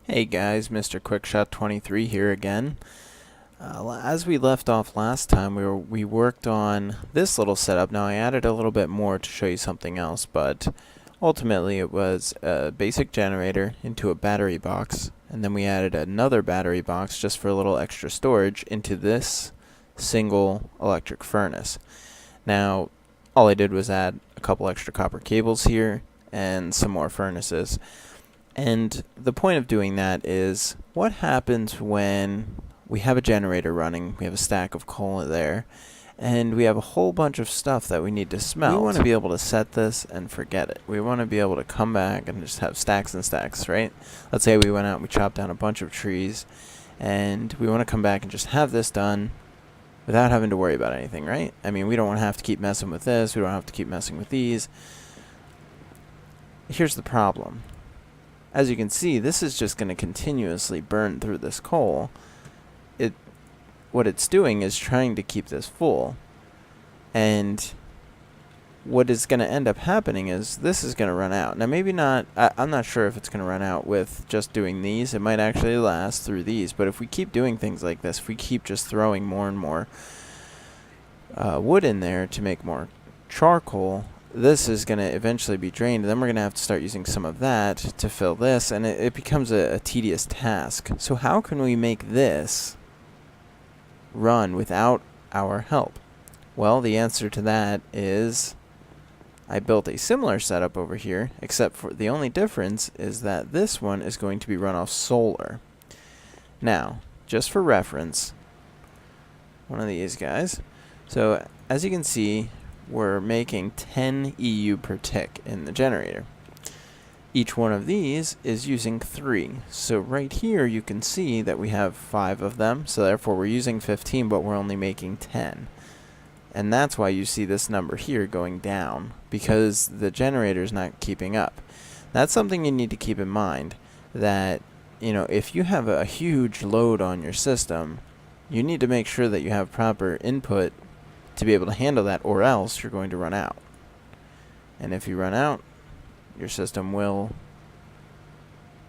Hey guys, Mr. Quickshot 23 here again. As we left off last time, we worked on this little setup. Now I added a little bit more to show you something else, but ultimately it was a basic generator into a battery box, and then we added another battery box just for a little extra storage into this single electric furnace. Now, all I did was add a couple extra copper cables here and some more furnaces. And the point of doing that is, what happens when we have a generator running, we have a stack of coal there, and we have a whole bunch of stuff that we need to smelt. We want to be able to set this and forget it. We want to be able to come back and just have stacks and stacks, right? Let's say we went out and we chopped down a bunch of trees, and we want to come back and just have this done without having to worry about anything, right? I mean, we don't want to have to keep messing with this, we don't have to keep messing with these. Here's the problem. As you can see, this is just going to continuously burn through this coal. What it's doing is trying to keep this full. And what is going to end up happening is this is going to run out. Now maybe not, I'm not sure if it's going to run out with just doing these. It might actually last through these. But if we keep doing things like this, if we keep just throwing more and more wood in there to make more charcoal, this is going to eventually be drained, and then we're going to have to start using some of that to fill this, and it becomes a tedious task. So how can we make this run without our help? Well, the answer to that is I built a similar setup over here, except for the only difference is that this one is going to be run off solar. Now, just for reference, one of these guys. So as you can see, we're making 10 EU per tick in the generator. Each one of these is using 3. So right here you can see that we have 5 of them, so therefore we're using 15, but we're only making 10. And that's why you see this number here going down, because the generator is not keeping up. That's something you need to keep in mind, that if you have a huge load on your system, you need to make sure that you have proper input to be able to handle that, or else you're going to run out. And if you run out, your system will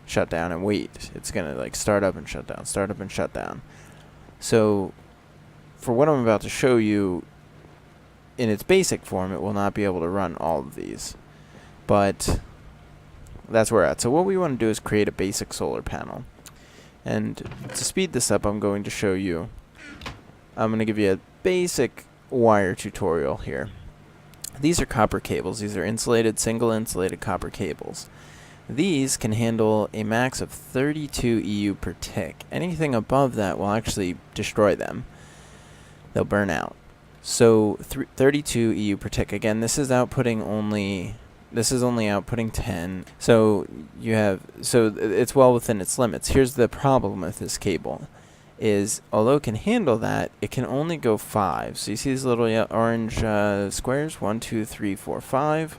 shut down and wait. It's going to start up and shut down, start up and shut down. So for what I'm about to show you, in its basic form, it will not be able to run all of these. But that's where we're at. So what we want to do is create a basic solar panel. And to speed this up, I'm going to show you, I'm going to give you a basic wire tutorial here. These are copper cables. These are insulated, single insulated copper cables. These can handle a max of 32 EU per tick. Anything above that will actually destroy them. They'll burn out. So 32 EU per tick. Again, this is only outputting 10. So it's well within its limits. Here's the problem with this cable. Is although it can handle that, it can only go 5. So you see these little orange squares? 1, 2, 3, 4, 5.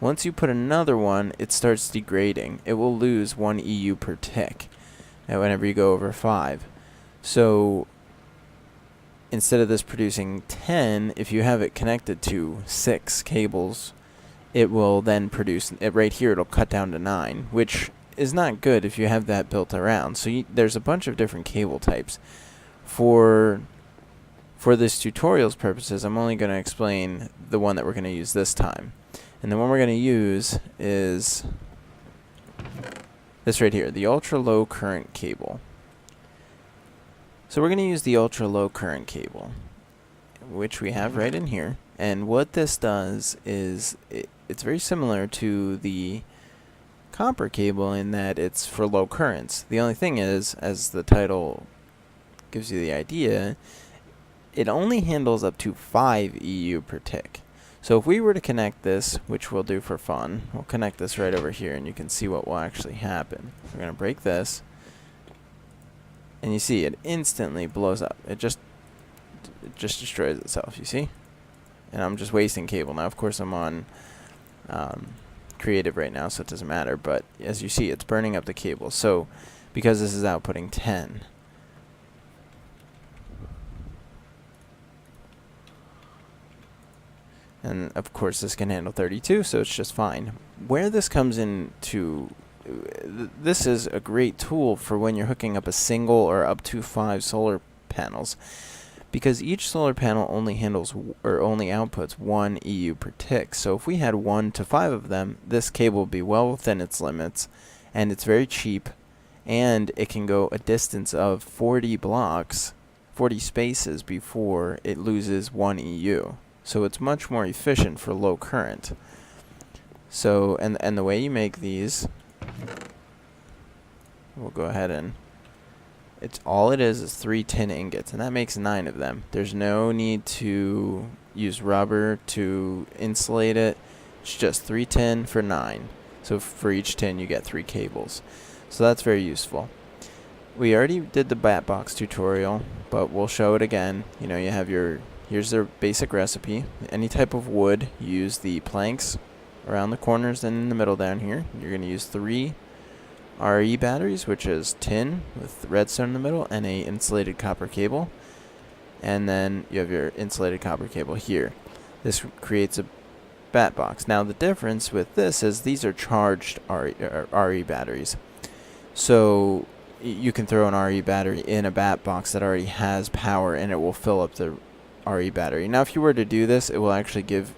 Once you put another one, it starts degrading. It will lose 1 EU per tick whenever you go over 5. So instead of this producing 10, if you have it connected to 6 cables, it will then produce, right here it'll cut down to 9, which is not good if you have that built around. So there's a bunch of different cable types. For this tutorial's purposes, I'm only going to explain the one that we're going to use this time. And the one we're going to use is this right here, the ultra low current cable. So we're going to use the ultra low current cable, which we have right in here. And what this does is it's very similar to the copper cable in that it's for low currents. The only thing is, as the title gives you the idea, it only handles up to 5 EU per tick. So if we were to connect this, which we'll do for fun, we'll connect this right over here and you can see what will actually happen. We're going to break this, and you see it instantly blows up. It just destroys itself, you see? And I'm just wasting cable. Now of course I'm on creative right now, so it doesn't matter, but as you see, it's burning up the cable. So because this is outputting 10, and of course this can handle 32, so it's just fine. Where this comes into this is a great tool for when you're hooking up a single or up to 5 solar panels, because each solar panel only handles or only outputs 1 EU per tick. So if we had 1 to 5 of them, this cable would be well within its limits, and it's very cheap, and it can go a distance of 40 blocks, 40 spaces before it loses 1 EU. So it's much more efficient for low current. So, and the way you make these, we'll go ahead and, it's all it is 3 tin ingots, and that makes 9 of them. There's no need to use rubber to insulate it. It's just 3 tin for 9. So for each tin you get 3 cables. So that's very useful. We already did the bat box tutorial, but we'll show it again. You know, you have your, here's their basic recipe. Any type of wood, you use the planks around the corners and in the middle down here. You're going to use 3 RE batteries, which is tin with redstone in the middle and a insulated copper cable. And then you have your insulated copper cable here. This creates a bat box. Now the difference with this is these are charged RE batteries. So you can throw an RE battery in a bat box that already has power and it will fill up the RE battery. Now if you were to do this, it will actually give,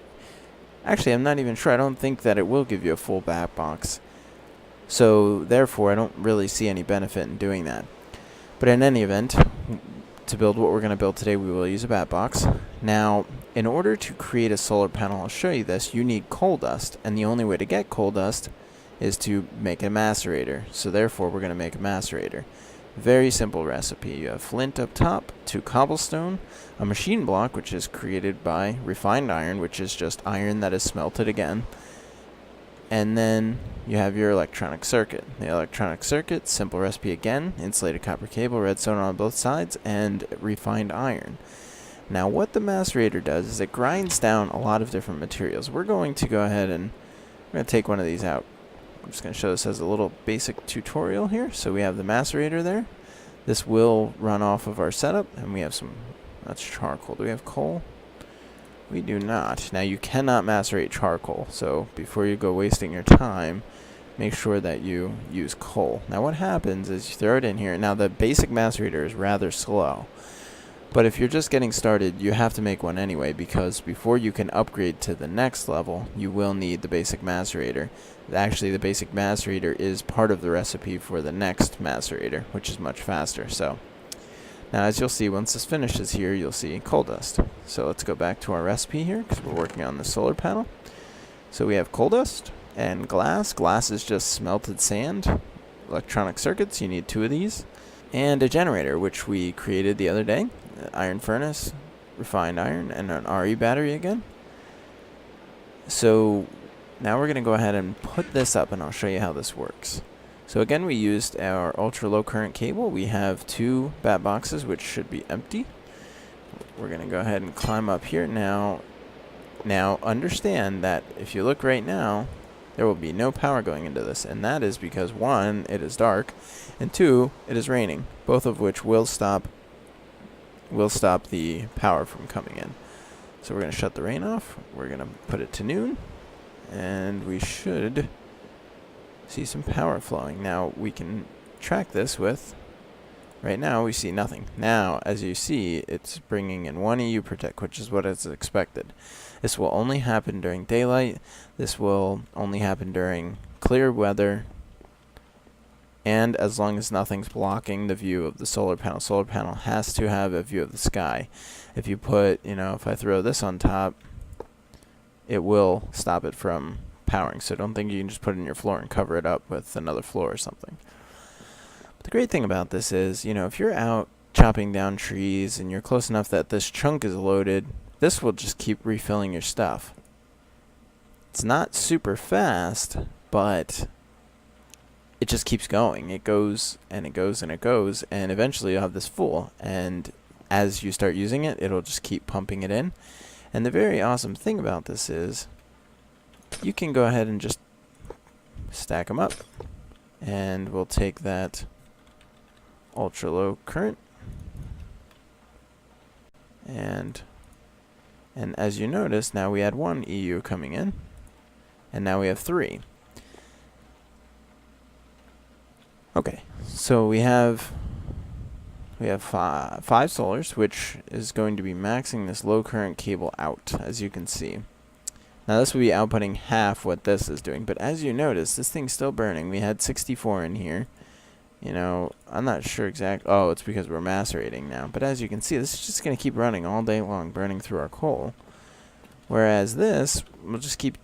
actually I'm not even sure, I don't think that it will give you a full bat box. So therefore I don't really see any benefit in doing that. But in any event, to build what we're going to build today, we will use a bat box. Now in order to create a solar panel, I'll show you this, you need coal dust, and the only way to get coal dust is to make a macerator. So therefore we're going to make a macerator. Very simple recipe. You have flint up top, 2 cobblestone, a machine block which is created by refined iron, which is just iron that is smelted again, and then you have your electronic circuit. The electronic circuit, simple recipe again, insulated copper cable, redstone on both sides, and refined iron. Now what the macerator does is it grinds down a lot of different materials. We're going to go ahead and we're going to take one of these out. I'm just going to show this as a little basic tutorial here. So we have the macerator there. This will run off of our setup, and we have some, that's charcoal. Do we have coal? We do not. Now you cannot macerate charcoal, so before you go wasting your time, make sure that you use coal. Now what happens is you throw it in here. Now the basic macerator is rather slow, but if you're just getting started, you have to make one anyway, because before you can upgrade to the next level, you will need the basic macerator. Actually, the basic macerator is part of the recipe for the next macerator, which is much faster. So now as you'll see, once this finishes here, you'll see coal dust. So let's go back to our recipe here, because we're working on the solar panel. So we have coal dust and glass. Glass is just smelted sand. Electronic circuits, you need 2 of these. And a generator, which we created the other day. Iron furnace, refined iron, and an RE battery again. So now we're going to go ahead and put this up, and I'll show you how this works. So again, we used our ultra low current cable. We have 2 bat boxes, which should be empty. We're going to go ahead and climb up here. Now understand that if you look right now, there will be no power going into this, and that is because 1, it is dark, and 2, it is raining, both of which will stop the power from coming in. So we're going to shut the rain off. We're going to put it to noon, and we should see some power flowing. Now we can track this with, right now we see nothing. Now as you see, it's bringing in 1 EU per tick, which is what is expected. This will only happen during daylight. This will only happen during clear weather, and as long as nothing's blocking the view of the solar panel. Solar panel has to have a view of the sky. If you put, if I throw this on top, it will stop it from powering. So don't think you can just put it in your floor and cover it up with another floor or something. But the great thing about this is, if you're out chopping down trees and you're close enough that this chunk is loaded, this will just keep refilling your stuff. It's not super fast, but it just keeps going. It goes and it goes and it goes, and eventually you'll have this full, and as you start using it, it'll just keep pumping it in. And the very awesome thing about this is you can go ahead and just stack them up, and we'll take that ultra low current, and as you notice, now we had 1 EU coming in, and now we have 3. Okay, so we have five solars, which is going to be maxing this low current cable out, as you can see. Now this will be outputting half what this is doing, but as you notice, this thing's still burning. We had 64 in here. You know, I'm not sure exactly. Oh, it's because we're macerating now. But as you can see, this is just going to keep running all day long, burning through our coal. Whereas this, we'll just keep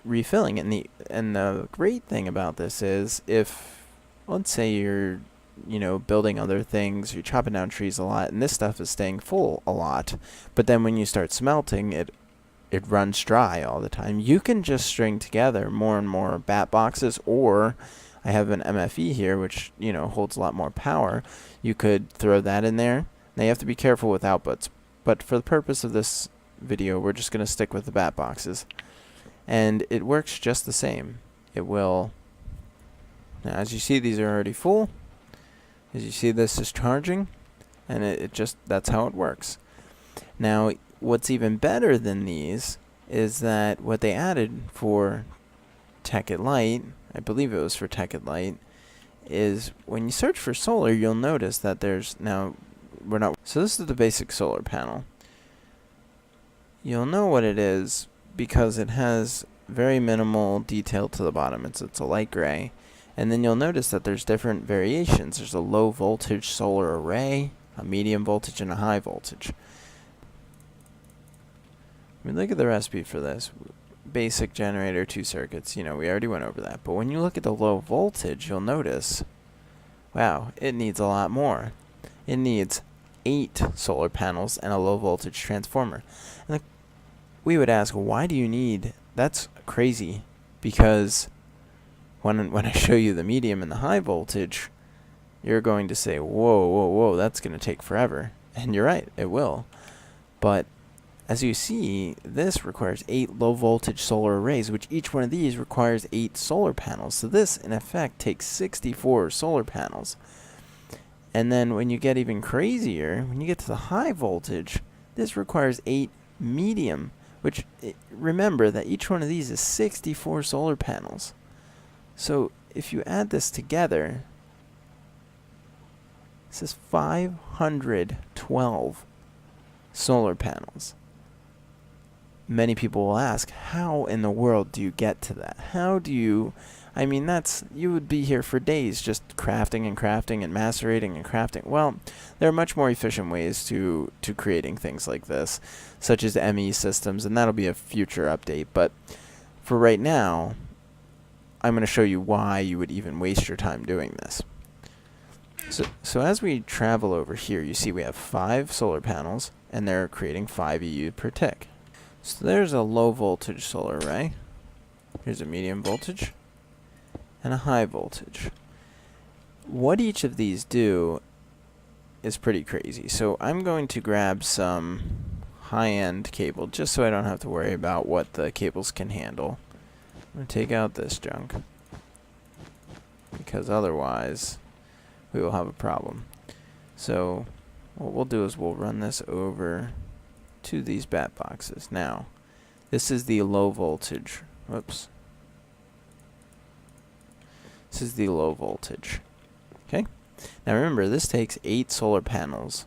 refilling it. And the great thing about this is, if, let's say you're, you know, building other things, you're chopping down trees a lot, and this stuff is staying full a lot, but then when you start smelting, it runs dry all the time. You can just string together more and more bat boxes, or I have an MFE here, which, you know, holds a lot more power. You could throw that in there. Now you have to be careful with outputs, but for the purpose of this video, we're just going to stick with the bat boxes. And it works just the same. It will. Now, as you see, these are already full. As you see, this is charging, and it just, that's how it works. Now, what's even better than these is that what they added for Tekkit Lite, I believe it was for Tekkit Lite, is when you search for solar, you'll notice that there's now, we're not, so this is the basic solar panel. You'll know what it is because it has very minimal detail to the bottom. It's a light gray. And then you'll notice that there's different variations. There's a low voltage solar array, a medium voltage, and a high voltage. I mean, look at the recipe for this. Basic generator, 2 circuits. You know, we already went over that. But when you look at the low voltage, you'll notice, wow, it needs a lot more. It needs 8 solar panels and a low voltage transformer. And we would ask, why do you need, that's crazy, because when I show you the medium and the high voltage, you're going to say, whoa, that's going to take forever. And you're right, it will. But as you see, this requires 8 low voltage solar arrays, which each one of these requires 8 solar panels. So this, in effect, takes 64 solar panels. And then when you get even crazier, when you get to the high voltage, this requires 8 medium, which, remember that each one of these is 64 solar panels. So if you add this together, this is 512 solar panels. Many people will ask, how in the world do you get to that? How do you, I mean, you would be here for days just crafting and crafting and macerating and crafting. Well, there are much more efficient ways to creating things like this, such as ME systems, and that'll be a future update. But for right now, I'm going to show you why you would even waste your time doing this. So as we travel over here, you see we have 5 solar panels, and they're creating 5 EU per tick. So there's a low voltage solar array. Here's a medium voltage and a high voltage. What each of these do is pretty crazy. So I'm going to grab some high-end cable just so I don't have to worry about what the cables can handle. I'm going to take out this junk because otherwise we will have a problem. So what we'll do is we'll run this over to these bat boxes. Now, this is the low voltage. Whoops. This is the low voltage. Okay? Now remember, this takes 8 solar panels.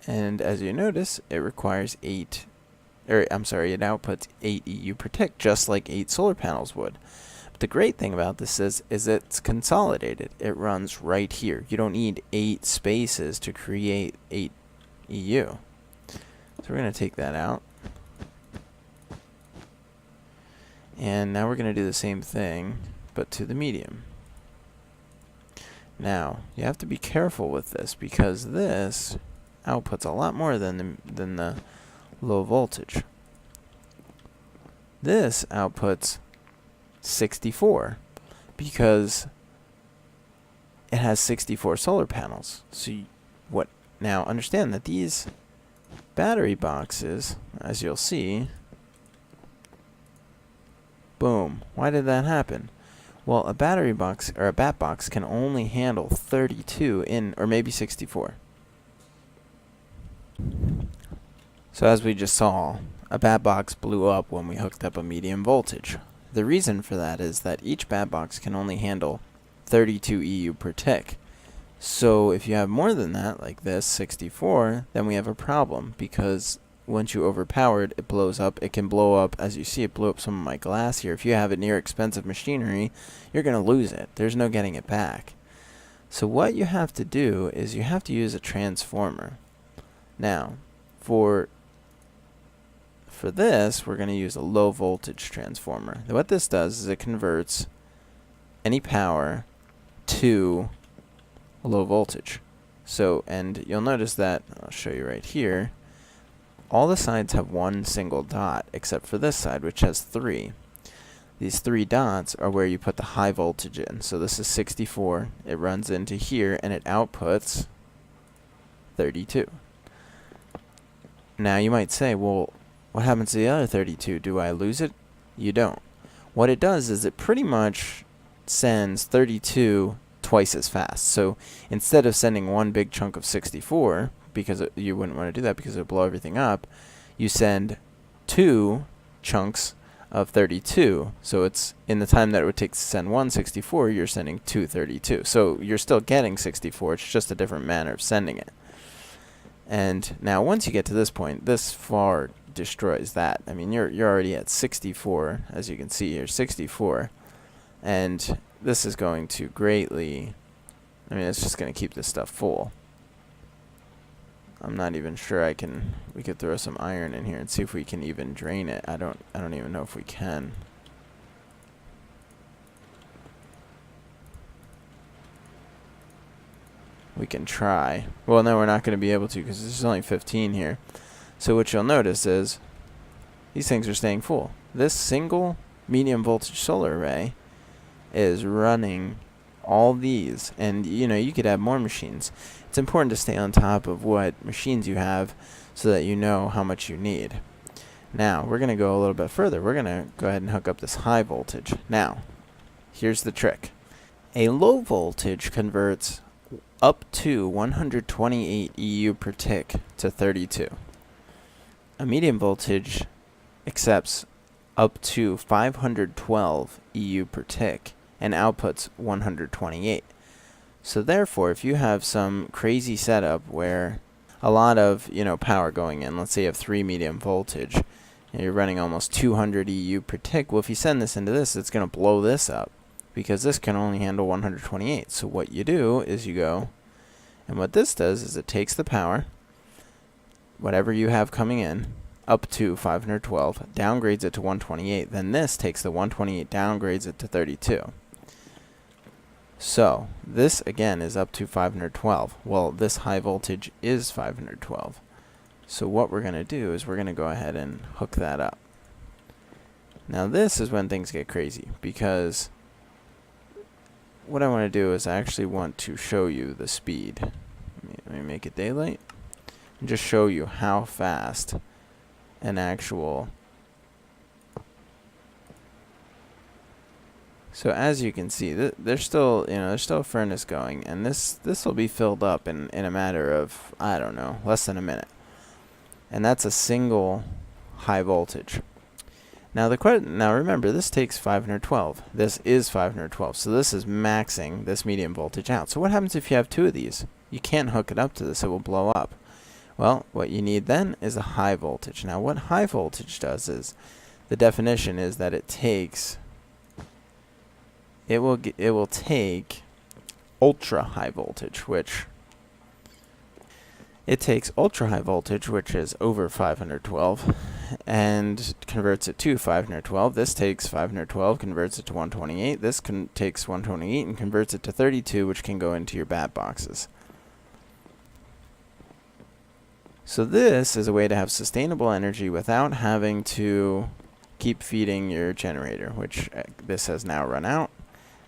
And as you notice, it requires it outputs 8 EU per tick, just like 8 solar panels would. But the great thing about this is it's consolidated. It runs right here. You don't need 8 spaces to create 8 EU. So we're going to take that out. And now we're going to do the same thing, but to the medium. Now, you have to be careful with this because this outputs a lot more than the low voltage. This outputs 64 because it has 64 solar panels. So now understand that these battery boxes, as you'll see, boom. Why did that happen? Well, a battery box or a bat box can only handle 32 or maybe 64. So as we just saw, a bat box blew up when we hooked up a medium voltage. The reason for that is that each bat box can only handle 32 EU per tick. So if you have more than that, like this, 64, then we have a problem, because once you overpower it, it blows up. It can blow up, as you see, it blew up some of my glass here. If you have it near expensive machinery, you're going to lose it. There's no getting it back. So what you have to do is you have to use a transformer. Now, for this, we're going to use a low voltage transformer. Now, what this does is it converts any power to a low voltage. So, and you'll notice that, I'll show you right here, all the sides have one single dot, except for this side, which has 3. These 3 dots are where you put the high voltage in. So this is 64, it runs into here, and it outputs 32. Now you might say, well, what happens to the other 32? Do I lose it? You don't. What it does is it pretty much sends 32 twice as fast. So instead of sending one big chunk of 64, because you wouldn't want to do that because it would blow everything up, you send 2 chunks of 32. So it's in the time that it would take to send one 64, you're sending 2 32. So you're still getting 64, it's just a different manner of sending it. And now once you get to this point, this far destroys that. I mean, you're already at 64, as you can see here, 64. And this is going to greatly, I mean, it's just going to keep this stuff full. I'm not even sure we could throw some iron in here and see if we can even drain it. I don't even know if we can. We can try. Well, no, we're not going to be able to because there's only 15 here. So what you'll notice is these things are staying full. This single medium voltage solar array is running all these, and you could have more machines. It's important to stay on top of what machines you have so that you know how much you need. Now we're going to go a little bit further. We're going to go ahead and hook up this high voltage. Now here's the trick. A low voltage converts up to 128 EU per tick to 32. A medium voltage accepts up to 512 EU per tick and outputs 128. So therefore, if you have some crazy setup where a lot of power going in, let's say you have 3 medium voltage, and you're running almost 200 EU per tick, well, if you send this into this, it's going to blow this up because this can only handle 128. So what you do is you go, and what this does is it takes the power, whatever you have coming in, up to 512, downgrades it to 128, then this takes the 128, downgrades it to 32. So this again is up to 512. Well, this high voltage is 512. So what we're going to do is we're going to go ahead and hook that up. Now this is when things get crazy, because what I want to do is I actually want to show you the speed. Let me make it daylight and just show you how fast an actual. So as you can see, there's still a furnace going, and this will be filled up in a matter of, I don't know, less than a minute. And that's a single high voltage. Now remember, this takes 512. This is 512, so this is maxing this medium voltage out. So what happens if you have 2 of these? You can't hook it up to this, it will blow up. Well, what you need then is a high voltage. Now what high voltage does is, the definition is that it will take ultra high voltage, which it takes ultra high voltage, which is over 512, and converts it to 512. This takes 512, converts it to 128. This takes 128 and converts it to 32, which can go into your bat boxes. So this is a way to have sustainable energy without having to keep feeding your generator, which this has now run out.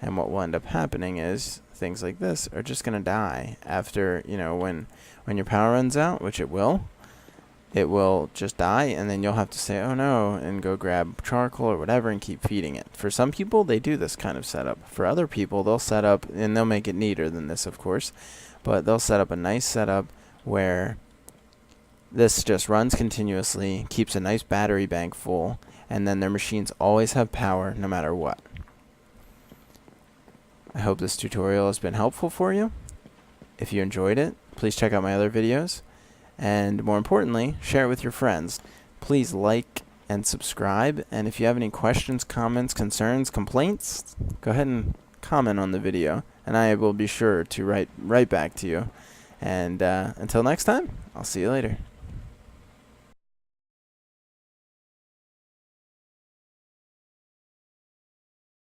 And what will end up happening is things like this are just going to die after, when your power runs out, which it will just die, and then you'll have to say, oh no, and go grab charcoal or whatever and keep feeding it. For some people, they do this kind of setup. For other people, they'll set up, and they'll make it neater than this, of course, but they'll set up a nice setup where This just runs continuously, keeps a nice battery bank full, and then their machines always have power no matter what. I hope this tutorial has been helpful for you. If you enjoyed it, please check out my other videos, and more importantly, share it with your friends. Please like and subscribe, and if you have any questions, comments, concerns, complaints, go ahead and comment on the video, and I will be sure to write back to you. And until next time, I'll see you later.